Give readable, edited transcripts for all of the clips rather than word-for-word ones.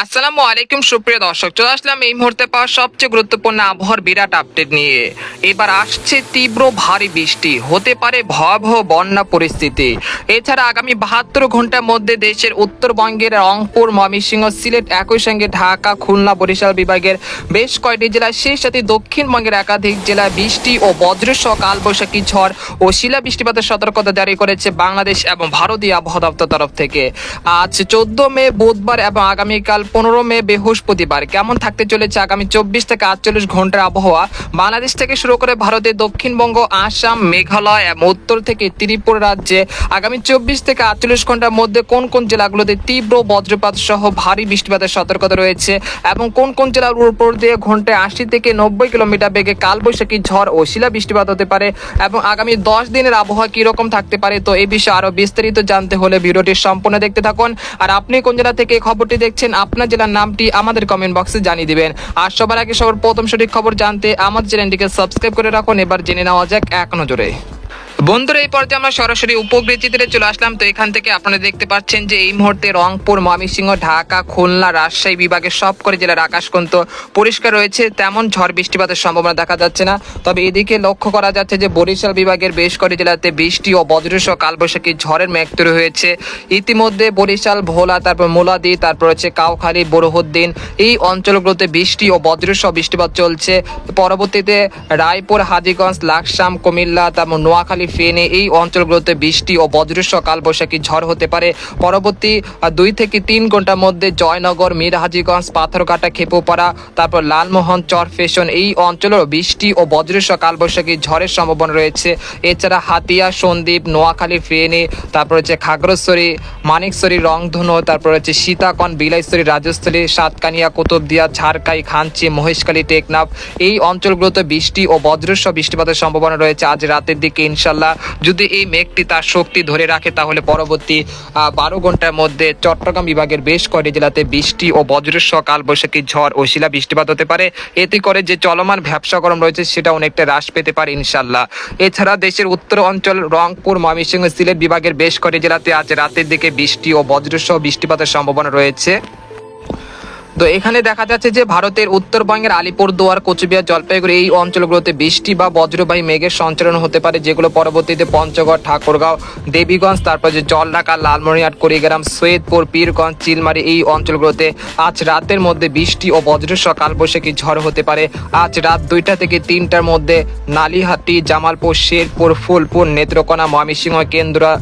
আসসালামু আলাইকুম সুপ্রিয় দর্শক, চলে আসলাম এই মুহূর্তে পাওয়া সবচেয়ে গুরুত্বপূর্ণ আবহাওয়ার বিরাট আপডেট নিয়ে। এবার আসছে তীব্র ভারী বৃষ্টি, হতে পারে ভয়াবহ বন্যা পরিস্থিতি। এছাড়া আগামী 72 ঘন্টার মধ্যে দেশের উত্তরবঙ্গের রংপুর, ময়মনসিংহ, সিলেট, একই সঙ্গে ঢাকা, খুলনা, বরিশাল বিভাগের বেশ কয়েকটি জেলায়, সেই সাথে দক্ষিণবঙ্গের একাধিক জেলায় বৃষ্টি ও বজ্রসহ কালবৈশাখী ঝড় ও শিলা বৃষ্টিপাতের সতর্কতা জারি করেছে বাংলাদেশ এবং ভারতীয় আবহাওয়া দপ্তর তরফ থেকে। আজ 14 মে বুধবার এবং আগামীকাল 15 মে বৃহস্পতিবার কেমন থাকতে চলেছে আগামী 24 থেকে 48 ঘন্টার আবহাওয়া বাংলাদেশ থেকে শুরু করে ভারতের দক্ষিণবঙ্গ, আসাম, মেঘালয় এবং উত্তর থেকে ত্রিপুরা রাজ্যে আগামী 24 থেকে 48 ঘন্টার মধ্যে কোন কোন জেলাগুলোতে তীব্র বজ্রপাত সহ ভারী বৃষ্টিপাতের সতর্কতা রয়েছে এবং কোন কোন জেলার উপর দিয়ে ঘন্টায় 80 থেকে 90 কিলোমিটার বেগে কালবৈশাখী ঝড় ও শিলা বৃষ্টিপাত হতে পারে এবং আগামী 10 দিনের আবহাওয়া কিরকম থাকতে পারে। তো এই বিষয়ে আরো বিস্তারিত জানতে হলে ভিডিওটি সম্পূর্ণ দেখতে থাকুন। আর আপনি কোন জেলা থেকে খবরটি দেখছেন, আপনার জেলার নামটি আমাদের কমেন্ট বক্সে জানিয়ে দিবেন। আর সবার আগে সবার প্রথম সঠিক খবর জানতে আমাদের চ্যানেলটিকে সাবস্ক্রাইব করে রাখুন। এবার জেনে নেওয়া যাক এক নজরে। বন্ধুরা, এই পর্যায়ে আমরা সরাসরি উপগ্রহ চিত্রে চলে আসলাম। তো এখান থেকে আপনারা দেখতে পাচ্ছেন যে এই মুহূর্তে রংপুর, ময়মনসিংহ, ঢাকা, খুলনা, রাজশাহী বিভাগের সব করে জেলার আকাশ কিন্তু পরিষ্কার রয়েছে, তেমন ঝড় বৃষ্টিপাতের সম্ভাবনা দেখা যাচ্ছে না। তবে এদিকে লক্ষ্য করা যাচ্ছে যে বরিশাল বিভাগের বেশ কয়েকটি জেলাতে বৃষ্টি ও বজ্রসহ কালবৈশাখী ঝড়ের মেঘ তৈরি হয়েছে। ইতিমধ্যে বরিশাল, ভোলা, তারপর মোলাদি, তারপর হচ্ছে কাউখালী, বরহুদ্দিন, এই অঞ্চলগুলোতে বৃষ্টি ও বজ্রসহ বৃষ্টিপাত চলছে। পরবর্তীতে রায়পুর, হাজীগঞ্জ, লাকসাম, কুমিল্লা, তারপর নোয়াখালী, ফেনী, এই অঞ্চলগুলোতে বৃষ্টি ও বজ্রসহ কালবৈশাখী ঝড় হতে পারে। পরবর্তী 2 থেকে 3 ঘন্টার মধ্যে জয়নগর, মীর হাজীগঞ্জ, পাথরঘাটা, খেপুপাড়া, তারপর লালমোহন, চরফেশন, এই অঞ্চলেও বৃষ্টি ও বজ্রসহ কালবৈশাখী ঝড়ের সম্ভাবনা রয়েছে। এছাড়া হাতিয়া, সন্দ্বীপ, নোয়াখালী, ফেনী, তারপর হচ্ছে খাগড়াছড়ি, মানিকছড়ি, রংধনু, তারপর হচ্ছে সীতাকন, বিলাইছড়ি, রাজস্থলী, সাতকানিয়া, কুতুবদিয়া, ঝাড়কাই, খানচি, মহেশখালী, টেকনাফ, এই অঞ্চলগুলোতে বৃষ্টি ও বজ্রসহ বৃষ্টিপাতের সম্ভাবনা রয়েছে আজ রাতের দিকে। ইনশাল্লাহ যদি এই মেঘটি তার শক্তি ধরে রাখে তাহলে পরবর্তী 12 ঘন্টার মধ্যে চট্টগ্রাম বিভাগের বেশ কয়েকটি জেলাতে বৃষ্টি ও বজ্রসহ কালবৈশাখী ঝড় ও শিলা বৃষ্টিপাত হতে পারে। এতে করে যে চলমান ভ্যাপসা গরম রয়েছে সেটা অনেকটা হ্রাস পেতে পারে ইনশাল্লাহ। এছাড়া দেশের উত্তর অঞ্চল রংপুর, ময়মনসিংহ, সিলেট বিভাগের বেশ কয়েকটি জেলাতে আজ রাতের দিকে বৃষ্টি ও বজ্রসহ বৃষ্টিপাতের সম্ভাবনা রয়েছে। তো এখানে দেখা যাচ্ছে যে ভারতের উত্তরবঙ্গের আলিপুরদুয়ার, কোচবিহার, জলপাইগুড়ি, এই অঞ্চলগুলোতে বৃষ্টি বা বজ্রবাহী মেঘের সঞ্চালন হতে পারে, যেগুলো পরবর্তীতে পঞ্চগড়, ঠাকুরগাঁও, দেবীগঞ্জ, তারপর যে জলঢাকা, লালমনিরহাট, কুড়িগ্রাম, সৈয়দপুর, পীরগঞ্জ, চিলমারি, এই অঞ্চলগুলোতে আজ রাতের মধ্যে বৃষ্টি ও বজ্রসহ কালবৈশাখী ঝড় হতে পারে। আজ রাত 2টা থেকে 3টার মধ্যে নালিহাটি, জামালপুর, শেরপুর, ফুলপুর, নেত্রকোনা, ময়মনসিংহ, কেন্দ্রা,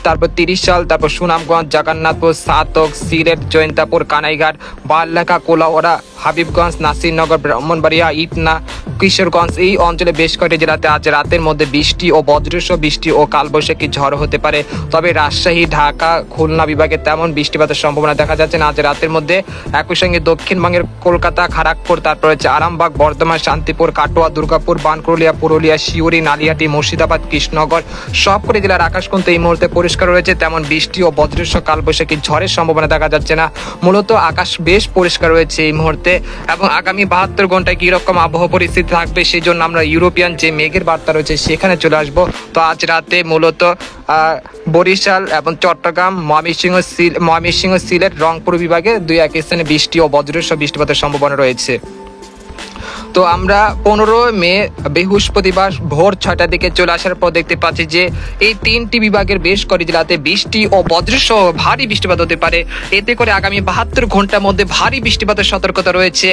তারপর 30 সাল, তারপর সুনামগঞ্জ, জগন্নাথপুর, সাতক, সিলেট, জয়ন্তাপুর, কানাইঘাট, বারলেখা, কোলাউড়া, হাবিবগঞ্জ, নাসিরনগর, ব্রাহ্মণবাড়িয়া, ইটনা, কিশোরগঞ্জ, এই অঞ্চলে বেশ কয়েকটি জেলাতে আজ রাতের মধ্যে বৃষ্টি ও বজ্রসহ বৃষ্টি ও কালবৈশাখী ঝড় হতে পারে। তবে রাজশাহী, ঢাকা, খুলনা বিভাগে তেমন বৃষ্টিপাতের সম্ভাবনা দেখা যাচ্ছে না আজ রাতের মধ্যে। একই সঙ্গে দক্ষিণবঙ্গের কলকাতা, খড়গপুর, তারপর হচ্ছে আরামবাগ, বর্ধমান, শান্তিপুর, কাটোয়া, দুর্গাপুর, বানকুড়িয়া, পুরুলিয়া, শিউরি, নালিয়াটি, মুর্শিদাবাদ, কৃষ্ণনগর, সবকটি জেলার আকাশ কিন্তু এই মুহূর্তে পরিষ্কার রয়েছে, তেমন বৃষ্টি ও বজ্রসহ কালবৈশাখী ঝড়ের সম্ভাবনা দেখা যাচ্ছে না। মূলত আকাশ বেশ পরিষ্কার রয়েছে এই মুহূর্তে। এবং আগামী 72 ঘন্টায় কি রকম আবহাওয়া পরিস্থিতি থাকবে সেই জন্য আমরা ইউরোপিয়ান যে মেঘের বার্তা রয়েছে সেখানে চলে আসব। তো আজ রাতে মূলত বরিশাল এবং চট্টগ্রাম, ময়মনসিংহ, সিলেট, রংপুর বিভাগে 2-1 স্থানে বৃষ্টি ও বজ্রসহ বৃষ্টিপাতের সম্ভাবনা রয়েছে। তো আমরা 15 মে বৃহস্পতিবার ভোর 6টার দিকে চলে আসার পর দেখতে পাচ্ছি যে এই 3টি বিভাগের বেশ কয়েকটি জেলাতে বৃষ্টি ও বজ্রসহ ভারী বৃষ্টিপাত হতে পারে। এতে করে আগামী 72 ঘন্টার মধ্যে ভারী বৃষ্টিপাতের সতর্কতা রয়েছে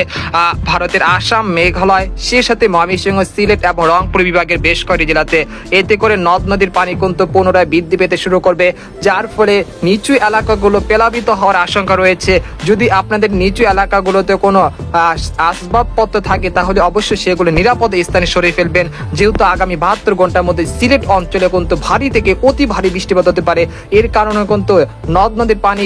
ভারতের আসাম, মেঘালয়, সেই সাথে ময়মনসিংহ, সিলেট এবং রংপুর বিভাগের বেশ কয়েকটি জেলাতে। এতে করে নদ নদীর পানি কিন্তু পুনরায় বৃদ্ধি পেতে শুরু করবে, যার ফলে নিচু এলাকাগুলো প্লাবিত হওয়ার আশঙ্কা রয়েছে। যদি আপনাদের নিচু এলাকাগুলোতে কোনো আসবাবপত্র থাকে তাহলে অবশ্যই সেগুলো নিরাপদ স্থানে সরিয়ে ফেলবেন, যেহেতু আগামী 72 ঘন্টার মধ্যে সিলেট অঞ্চলে কিন্তু ভারী থেকে অতি ভারী বৃষ্টিপাত হতে পারে। এর কারণে কিন্তু নদ নদীর পানি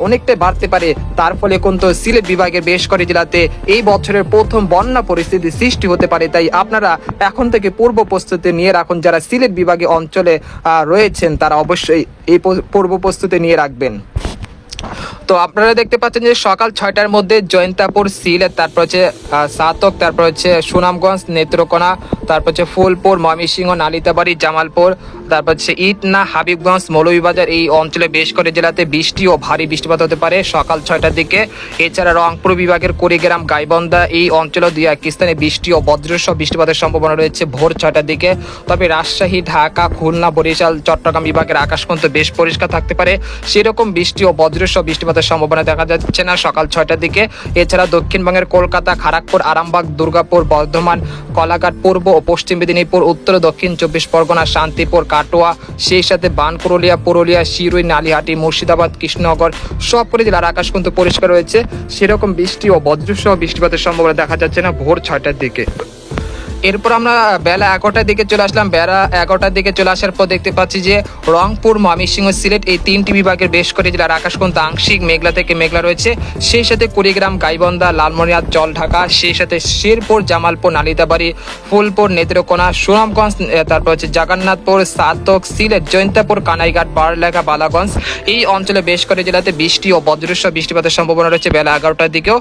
অনেকটাই বাড়তে পারে, তার ফলে কিন্তু সিলেট বিভাগের বেশ কয়েকটি জেলাতে এই বছরের প্রথম বন্যা পরিস্থিতি সৃষ্টি হতে পারে। তাই আপনারা এখন থেকে পূর্ব প্রস্তুতি নিয়ে রাখুন, যারা সিলেট বিভাগীয় অঞ্চলে রয়েছেন তারা অবশ্যই এই পূর্ব প্রস্তুতি নিয়ে রাখবেন। তো আপনারা দেখতে পাচ্ছেন যে সকাল 6টার মধ্যে জয়ন্তাপুর, সিলেট, তারপর হচ্ছে সাতক, তারপর হচ্ছে সুনামগঞ্জ, নেত্রকোনা, তারপর হচ্ছে ফুলপুর, ময়মনসিংহ, নালিতাবাড়ি, জামালপুর, তারপর হচ্ছে ইটনা, হাবিবগঞ্জ, মৌলভীবাজার এই অঞ্চলে বেশ করে জেলাতে বৃষ্টি ও ভারী বৃষ্টিপাত হতে পারে সকাল 6টার দিকে। এছাড়া রংপুর বিভাগের কুড়িগ্রাম, গাইবান্ধা এই অঞ্চলে দুই এক স্থানে বৃষ্টি ও বজ্রসহ বৃষ্টিপাতের সম্ভাবনা রয়েছে ভোর 6টার দিকে। তবে রাজশাহী, ঢাকা, খুলনা, বরিশাল, চট্টগ্রাম বিভাগের আকাশ কিন্তু বেশ পরিষ্কার থাকতে পারে, সেরকম বৃষ্টি ও বজ্রসহ বৃষ্টিপাতের সম্ভাবনা দেখা যাচ্ছে না সকাল 6টার দিকে। এছাড়া দক্ষিণবঙ্গের কলকাতা, খড়গপুর, আরামবাগ, দুর্গাপুর, বর্ধমান, কলাঘাট, পূর্ব ও পশ্চিম মেদিনীপুর, উত্তর ও দক্ষিণ 24 পরগনা, শান্তিপুর, কাটোয়া, সেই সাথে বানকুরলিয়া, পুরুলিয়া, শিরুই, নালিহাটি, মুর্শিদাবাদ, কৃষ্ণনগর সবকটি জেলার আকাশ কিন্তু পরিষ্কার রয়েছে, সেরকম বৃষ্টি ও বজ্রসহ বৃষ্টিপাতের সম্ভাবনা দেখা যাচ্ছে না ভোর 6টার দিকে। এরপর আমরা বেলা 11টার দিকে চলে আসলাম। বেলা 11টার দিকে চলে আসার পর দেখতে পাচ্ছি যে রংপুর, ময়মনসিংহ, সিলেট এই তিনটি বিভাগের বেশ করে জেলার আকাশ কিন্তু আংশিক মেঘলা থেকে মেঘলা রয়েছে, সেই সাথে কুড়িগ্রাম, গাইবান্ধা, লালমনিরহাট, জলঢাকা, সেই সাথে শেরপুর, জামালপুর, নালিতাবাড়ি, ফুলপুর, নেত্রকোনা, সুনামগঞ্জ, তারপর হচ্ছে জগন্নাথপুর, সাতক, সিলেট, জৈন্তাপুর, কানাইঘাট, বারলেখা, বালাগঞ্জ এই অঞ্চলে বেশ করে জেলাতে বৃষ্টি ও বজ্রসহ বৃষ্টিপাতের সম্ভাবনা রয়েছে বেলা 11টার দিকেও।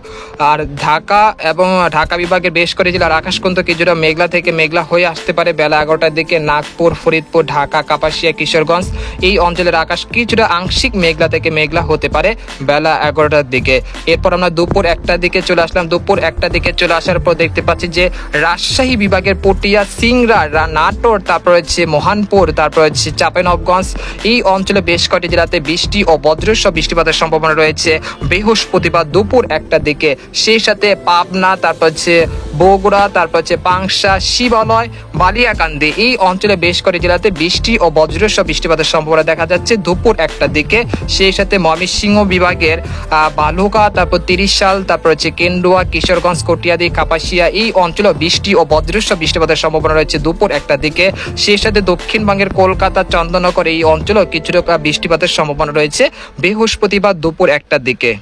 আর ঢাকা এবং ঢাকা বিভাগের বেশ করে জেলার আকাশ কিন্তু কিছুটা মেঘলা থেকে মেঘলা হয়ে আসতে পারে বেলা 11টার দিকে। নাগপুর, ফরিদপুর, ঢাকা, কাপাসিয়া, কিশোরগঞ্জ এই অঞ্চলের আকাশ কিছুটা আংশিক মেঘলা থেকে মেঘলা হতে পারে বেলা 11টার দিকে। এরপর আমরা দুপুর 1টার দিকে চলে আসলাম। দুপুর 1টার দিকে চলে আসার পর দেখতে পাচ্ছি যে রাজশাহী বিভাগের পটিয়া, সিংড়া, নাটোর, তারপর হচ্ছে মহানপুর, তারপর হচ্ছে চাঁপাইনবাবগঞ্জ এই অঞ্চলে বেশ কয়েকটি জেলাতে বৃষ্টি ও বজ্রসহ বৃষ্টিপাতের সম্ভাবনা রয়েছে বৃহস্পতিবার দুপুর 1টার দিকে। সেই সাথে পাবনা, তারপর হচ্ছে বগুড়া, তারপর হচ্ছে পাংশা, শিবালয়, বালিয়াকান্দি এই অঞ্চলে বেশ করে জেলাতে বৃষ্টি ও বজ্রসহ বৃষ্টিপাতের সম্ভাবনা দেখা যাচ্ছে দুপুর 1টার দিকে। সেই সাথে ময়মনসিংহ বিভাগের বালুকা, তারপর 30 সাল, তারপর হচ্ছে কেন্দুয়া, কিশোরগঞ্জ, কটিয়াদি, কাপাসিয়া এই অঞ্চলে বৃষ্টি ও বজ্রসহ বৃষ্টিপাতের সম্ভাবনা রয়েছে দুপুর 1টার দিকে। সেই সাথে দক্ষিণবঙ্গের কলকাতা, চন্দননগর এই অঞ্চলেও কিছুটা বৃষ্টিপাতের সম্ভাবনা রয়েছে বৃহস্পতিবার দুপুর 1টার দিকে।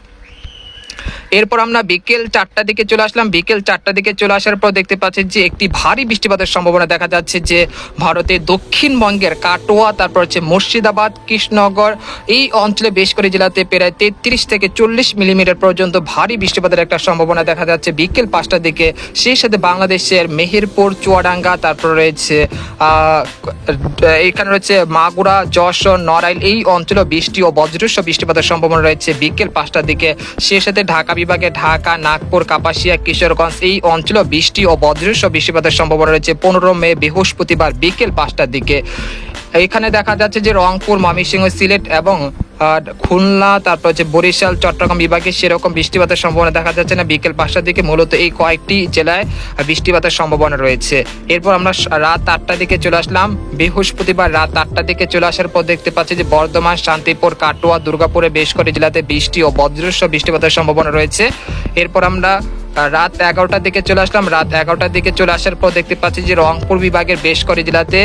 এরপর আমরা বিকেল 4টার দিকে চলে আসলাম। বিকেল 4টার দিকে চলে আসার পর দেখতে পাচ্ছেন যে একটি ভারী বৃষ্টিপাতের সম্ভাবনা দেখা যাচ্ছে যে ভারতের দক্ষিণবঙ্গের কাটোয়া, তারপর হচ্ছে মুর্শিদাবাদ, কৃষ্ণনগর এই অঞ্চলে বেশ করে জেলাতে প্রায় 33 থেকে 40 মিলিমিটার পর্যন্ত ভারী বৃষ্টিপাতের একটা সম্ভাবনা দেখা যাচ্ছে বিকেল 5টার দিকে। সেই সাথে বাংলাদেশের মেহেরপুর, চুয়াডাঙ্গা, তারপর রয়েছে এখানে রয়েছে মাগুরা, যশোর, নড়াইল এই অঞ্চলে বৃষ্টি ও বজ্রসহ বৃষ্টিপাতের সম্ভাবনা রয়েছে বিকেল 5টার দিকে। সেই সাথে ঢাকা বিভাগে ঢাকা, নাগপুর, কাপাসিয়া, কিশোরগঞ্জ এই অঞ্চলে বৃষ্টি ও বজ্রসহ বৃষ্টিপাতের সম্ভাবনা রয়েছে 15 মে বৃহস্পতিবার বিকেল 5টার দিকে। এখানে দেখা যাচ্ছে যে রংপুর, ময়মনসিংহ, সিলেট এবং খুলনা, তারপর হচ্ছে বরিশাল, চট্টগ্রাম বিভাগে সেরকম বৃষ্টিপাতের সম্ভাবনা দেখা যাচ্ছে না বিকেল 5টার দিকে। মূলত এই কয়েকটি জেলায় বৃষ্টিপাতের সম্ভাবনা রয়েছে। এরপর আমরা রাত 8টার দিকে চলে আসলাম। বৃহস্পতিবার রাত 8টার দিকে চলে আসার পর দেখতে পাচ্ছি যে বর্ধমান, শান্তিপুর, কাটোয়া, দুর্গাপুরে বেশ করে জেলাতে বৃষ্টি ও বজ্রসহ বৃষ্টিপাতের সম্ভাবনা রয়েছে। এরপর আমরা রাত 11টার দিকে চলে আসলাম। রাত 11টার দিকে চলে আসার পর দেখতে পাচ্ছি যে রংপুর বিভাগের বেশ করে জেলাতে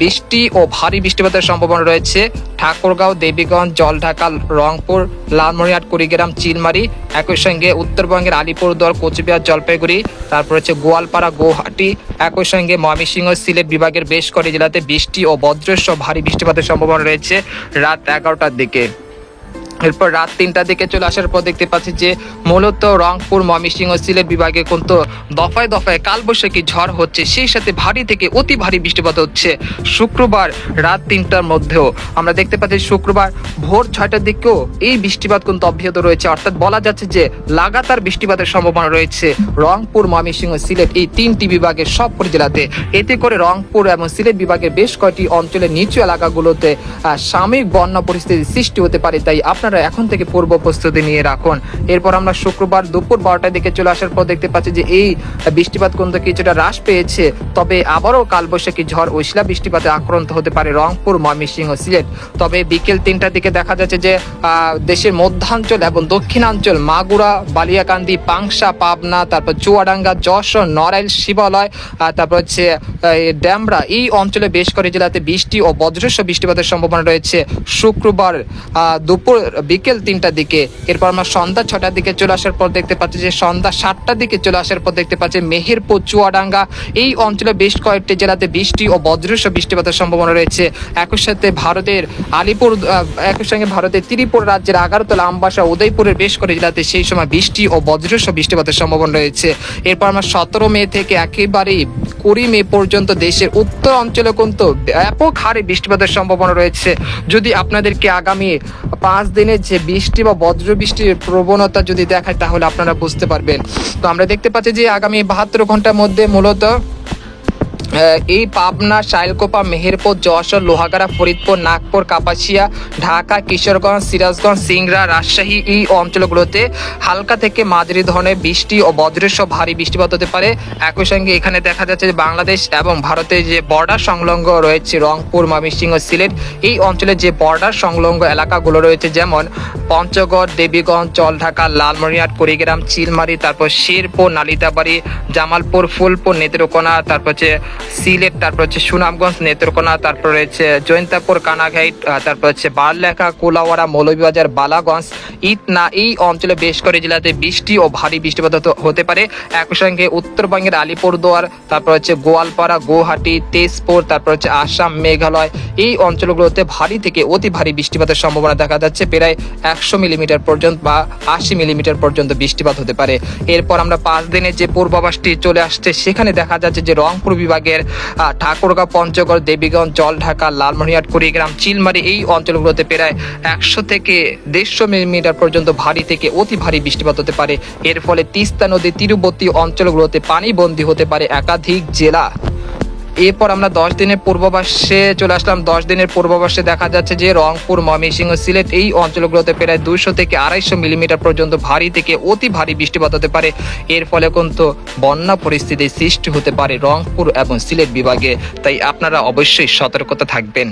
বৃষ্টি ও ভারী বৃষ্টিপাতের সম্ভাবনা রয়েছে ঠাকুরগাঁও, দেবীগঞ্জ, জলঢাকা, রংপুর, লালমনিরহাট, কুড়িগ্রাম, চিলমারি, একই সঙ্গে উত্তরবঙ্গের আলিপুরদুয়ার, কোচবিহার, জলপাইগুড়ি, তারপর হচ্ছে গোয়ালপাড়া, গুয়াহাটি, একই সঙ্গে ময়মনসিংহ, সিলেট বিভাগের বেশ করে জেলাতে বৃষ্টি ও বজ্রসহ ভারী বৃষ্টিপাতের সম্ভাবনা রয়েছে রাত 11টার দিকে। এরপর রাত 3টার দিকে চলে আসার পর দেখতে পাচ্ছি যে মূলত রংপুর, ময়মনসিংহ, সিলেট বিভাগে কিন্তু দফায় দফায় কালবৈশাখী ঝড় হচ্ছে, সেই সাথে ভারী থেকে অতি ভারী বৃষ্টিপাত হচ্ছে শুক্রবার রাত 3টার মধ্যেও। আমরা দেখতে পাচ্ছি শুক্রবার ভোর 6টার দিকেও এই বৃষ্টিপাত কিন্তু অব্যাহত রয়েছে, অর্থাৎ বলা যাচ্ছে যে লাগাতার বৃষ্টিপাতের সম্ভাবনা রয়েছে রংপুর, ময়মনসিংহ, সিলেট এই তিনটি বিভাগের সবকটি জেলাতে। এতে করে রংপুর এবং সিলেট বিভাগের বেশ কয়েকটি অঞ্চলের নিচু এলাকাগুলোতে সাময়িক বন্যা পরিস্থিতির সৃষ্টি হতে পারে, তাই আপনারা এখন থেকে পূর্ব প্রস্তুতি নিয়ে রাখুন। এরপর আমরা শুক্রবার দুপুর 12টার দিকে চলে আসার পর দেখতে পাচ্ছি যে এই বৃষ্টিপাত কিন্তু কিছুটা হ্রাস পেয়েছে, তবে আবারও কালবৈশাখী ঝড় ও শিলা বৃষ্টিপাতে আক্রান্ত হতে পারে রংপুর, ময়মনসিংহ, সিলেট। তবে বিকেল 3টার দিকে দেখা যাচ্ছে যে দেশের মধ্যাঞ্চল এবং দক্ষিণাঞ্চল মাগুরা, বালিয়াকান্দি, পাংশা, পাবনা, তারপর চুয়াডাঙ্গা, যশোর, নড়াইল, শিবালয়, তারপর হচ্ছে ড্যামরা এই অঞ্চলে বেশ করে জেলাতে বৃষ্টি ও বজ্রসহ বৃষ্টিপাতের সম্ভাবনা রয়েছে শুক্রবার দুপুর বিকেল 3টার দিকে। এরপর আমরা সন্ধ্যা 6টার দিকে চলে আসার পর দেখতে পাচ্ছি যে সন্ধ্যা 7টার দিকে চলে আসার পর দেখতে পাচ্ছি মেহেরপুর, চুয়াডাঙ্গা এই অঞ্চলে বেশ কয়েকটি জেলাতে বৃষ্টি ও বজ্রসহ বৃষ্টিপাতের সম্ভাবনা রয়েছে। একই সাথে ভারতের একই সঙ্গে ভারতের ত্রিপুরা রাজ্যের আগারতলা, আমবাসা, উদয়পুরের বেশ করে জেলাতে সেই সময় বৃষ্টি ও বজ্রসহ বৃষ্টিপাতের সম্ভাবনা রয়েছে। এরপর আমরা 17 মে থেকে একেবারেই 20 মে পর্যন্ত দেশের উত্তর অঞ্চলে কিন্তু ব্যাপক হারে বৃষ্টিপাতের সম্ভাবনা রয়েছে। যদি আপনাদেরকে আগামী 5 দিনের যে বৃষ্টি বা বজ্র বৃষ্টির প্রবণতা যদি দেখায় তাহলে আপনারা বুঝতে পারবেন। তো আমরা দেখতে পাচ্ছি যে আগামী 72 ঘন্টার মধ্যে মূলত এই পাবনা, শাইলকোপা, মেহেরপুর, যশোর, লোহাগাড়া, ফরিদপুর, নাগপুর, কাপাসিয়া, ঢাকা, কিশোরগঞ্জ, সিরাজগঞ্জ, সিংড়া, রাজশাহী এই অঞ্চলগুলোতে হালকা থেকে মাঝারি ধরনের বৃষ্টি ও বজ্রসহ ভারী বৃষ্টিপাত হতে পারে। একই সঙ্গে এখানে দেখা যাচ্ছে যে বাংলাদেশ এবং ভারতের যে বর্ডার সংলগ্ন রয়েছে রংপুর, ময়মনসিংহ, সিলেট এই অঞ্চলের যে বর্ডার সংলগ্ন এলাকাগুলো রয়েছে যেমন পঞ্চগড়, দেবীগঞ্জ, জলঢাকা, লালমনিরহাট, কুড়িগ্রাম, চিলমারি, তারপর শেরপুর, নালিতাবাড়ি, জামালপুর, ফুলপুর, নেত্রকোনা, তারপর হচ্ছে সিলেট, তারপর হচ্ছে সুনামগঞ্জ, নেত্রকোনা, তারপর রয়েছে জৈন্তাপুর, কানাঘাট, তারপর হচ্ছে বারলেখা, কোলাওয়াড়া, মৌলভীবাজার, বালাগঞ্জ, ইটনা এই অঞ্চলে বেশ করে জেলাতে বৃষ্টি ও ভারী বৃষ্টিপাত হতে পারে। একই সঙ্গে উত্তরবঙ্গের আলিপুরদুয়ার, তারপর হচ্ছে গোয়ালপাড়া, গুয়াহাটি, তেজপুর, তারপর হচ্ছে আসাম, মেঘালয় এই অঞ্চলগুলোতে ভারী থেকে অতি ভারী বৃষ্টিপাতের সম্ভাবনা দেখা যাচ্ছে। প্রায় 100 মিলিমিটার পর্যন্ত বা 80 মিলিমিটার পর্যন্ত বৃষ্টিপাত হতে পারে। এরপর আমরা 5 দিনের যে পূর্বাভাসটি চলে আসছে সেখানে দেখা যাচ্ছে যে রংপুর বিভাগের ঠাকুরগাঁও, পঞ্চগড়, দেবীগঞ্জ, জলঢাকা, লালমনিরহাট, কুড়িগ্রাম, চিলমারি এই অঞ্চলগুলোতে প্রায় 100 থেকে 150 মিলিমিটার পর্যন্ত ভারী থেকে অতি ভারী বৃষ্টিপাত হতে পারে। এর ফলে তিস্তা নদী তীরবর্তী অঞ্চলগুলোতে পানিবন্দী হতে পারে একাধিক জেলা। এরপর আমরা 10 দিনের পূর্বাভাসে চলে আসলাম। 10 দিনের পূর্বাভাসে দেখা যাচ্ছে যে রংপুর, ময়মনসিংহ, সিলেট এই অঞ্চলগুলোতে প্রায় 200 থেকে 250 মিলিমিটার পর্যন্ত ভারী থেকে অতি ভারী বৃষ্টিপাত হতে পারে। এর ফলে কিন্তু বন্যা পরিস্থিতির সৃষ্টি হতে পারে রংপুর এবং সিলেট বিভাগে, তাই আপনারা অবশ্যই সতর্কতা থাকবেন।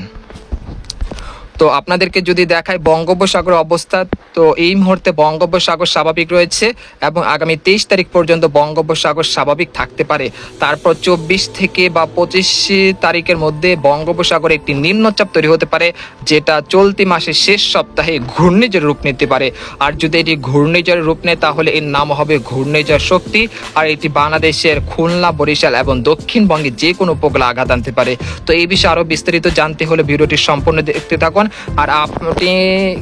তো আপনাদেরকে যদি দেখায় বঙ্গোপসাগর অবস্থা, তো এই মুহূর্তে বঙ্গোপসাগর স্বাভাবিক রয়েছে এবং আগামী 23 তারিখ পর্যন্ত বঙ্গোপসাগর স্বাভাবিক থাকতে পারে। তারপর 24 থেকে বা 25 তারিখের মধ্যে বঙ্গোপসাগরে একটি নিম্নচাপ তৈরি হতে পারে, যেটা চলতি মাসের শেষ সপ্তাহে ঘূর্ণিঝড়ের রূপ নিতে পারে। আর যদি এটি ঘূর্ণিঝড়ের রূপ নেয় তাহলে এর নাম হবে ঘূর্ণিঝড় শক্তি, আর এটি বাংলাদেশের খুলনা, বরিশাল এবং দক্ষিণবঙ্গে যে কোনো উপকূলে আঘাত আনতে পারে। তো এই বিষয়ে আরও বিস্তারিত জানতে হলে ভিডিওটি সম্পূর্ণ দেখতে থাকুন। আর আপনি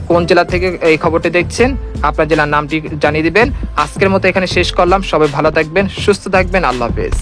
কোন জেলা থেকে এই খবরটি দেখছেন আপনার জেলার নামটি জানিয়ে দিবেন। আজকের মতো এখানে শেষ করলাম। সবাই ভালো থাকবেন, সুস্থ থাকবেন। আল্লাহ হাফেজ।